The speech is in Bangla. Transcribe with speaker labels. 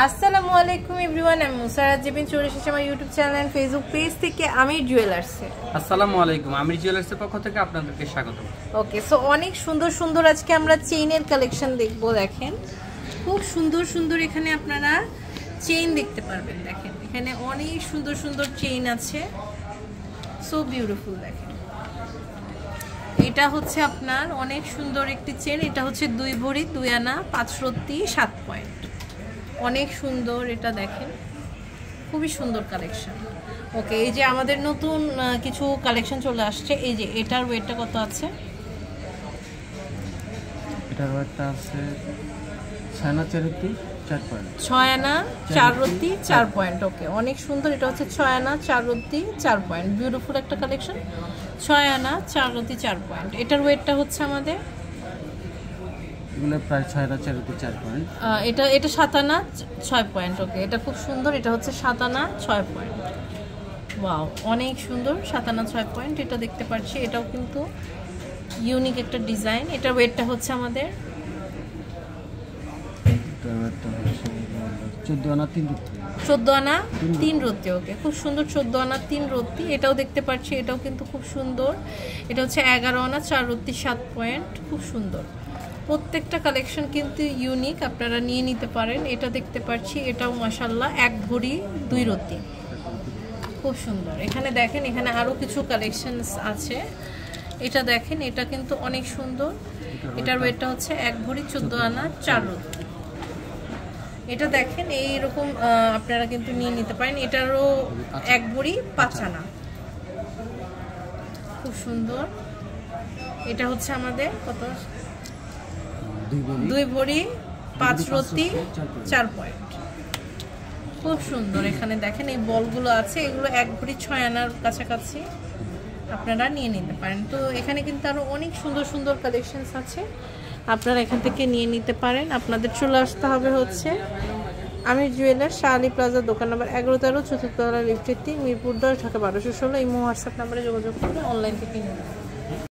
Speaker 1: আসসালামু আলাইকুম এভরিওয়ান, আমি মুসারাত জিবিন চলে এসেছি আমার YouTube channel and Facebook page থেকে আমির জুয়েলার্সে।
Speaker 2: আসসালামু আলাইকুম, আমির জুয়েলার্সের পক্ষ থেকে আপনাদেরকে স্বাগত।
Speaker 1: ওকে, সো অনেক সুন্দর সুন্দর আজকে আমরা চেইনের কালেকশন দেখব। দেখেন খুব সুন্দর সুন্দর এখানে আপনারা চেইন দেখতে পারবেন। দেখেন এখানে অনেক সুন্দর সুন্দর চেইন আছে, সো বিউটিফুল। দেখেন এটা হচ্ছে আপনার অনেক সুন্দর একটি চেইন। এটা হচ্ছে 2 ভরি 2 আনা 5 রত্তি 7 পয়েন্ট, অনেক সুন্দর। এটা দেখেন খুবই সুন্দর কালেকশন। ওকে, এই যে আমাদের নতুন কিছু কালেকশন চলে আসছে। এই যে এটার ওয়েটটা কত আছে?
Speaker 2: এটার ওয়েটটা আছে 6 আনা 4 রত্তি 4 পয়েন্ট।
Speaker 1: 6 আনা 4 রত্তি 4 পয়েন্ট। ওকে, অনেক সুন্দর। এটা হচ্ছে 6 আনা 4 রত্তি 4 পয়েন্ট, বিউটিফুল একটা কালেকশন। 6 আনা 4 রত্তি 4 পয়েন্ট। এটার ওয়েটটা হচ্ছে আমাদের
Speaker 2: এগুলো প্রায় 6 আনা 4 রত্তি 4 পয়েন্ট।
Speaker 1: এটা 7 আনা 6 পয়েন্ট। ওকে, এটা খুব সুন্দর। এটা হচ্ছে 7 আনা 6 পয়েন্ট। ওয়াও, অনেক সুন্দর। 7 আনা 6 পয়েন্ট এটা দেখতে পাচ্ছি। এটাও কিন্তু ইউনিক একটা ডিজাইন। এটার ওয়েটটা হচ্ছে আমাদের
Speaker 2: 14 আনা 3 রত্তি।
Speaker 1: 14 আনা 3 রত্তি। ওকে, খুব সুন্দর। 14 আনা 3 রত্তি এটাও দেখতে পাচ্ছি। এটাও কিন্তু খুব সুন্দর। এটা হচ্ছে 11 আনা 4 রত্তি 7 পয়েন্ট, খুব সুন্দর। প্রত্যেকটা কালেকশন কিন্তু ইউনিক, আপনারা নিয়ে নিতে পারেন। এটা দেখতে পাচ্ছি, এটাও মাশাআল্লাহ 1 ভরি 2 রত্তি, খুব সুন্দর। এখানে দেখেন, এখানে আরো কিছু কালেকশনস আছে। এটা দেখেন, এটা কিন্তু অনেক সুন্দর। এটার ওয়েটটা হচ্ছে 1 ভরি 14 আনা 4 রত্তি। এটা দেখেন এইরকম আপনারা কিন্তু নিয়ে নিতে পারেন। এটারও 1 ভরি 5 আনা, খুব সুন্দর। এটা হচ্ছে আমাদের কত? 2 ভরি 5 রত্তি 4 পয়েন্ট, খুব সুন্দর। এখানে দেখেন এই বলগুলো আছে, এগুলো 1 ভরি 6 আনার কাছাকাছি, আপনারা নিয়ে নিতে পারেন। তো এখানে কিন্তু আরো অনেক সুন্দর সুন্দর কালেকশনস আছে, আপনারা এখান থেকে নিয়ে নিতে পারেন। আপনাদের চলে আসতে হবে হচ্ছে আমির জুয়েলার্স, শাহ আলী প্লাজা, দোকান নাম্বার 11-13, 4th তলা, লিফট 3, মিরপুর 10, ঢাকা 1216। এই হোয়াটসঅ্যাপ নাম্বারে যোগাযোগ করে অনলাইন থেকে নিয়ে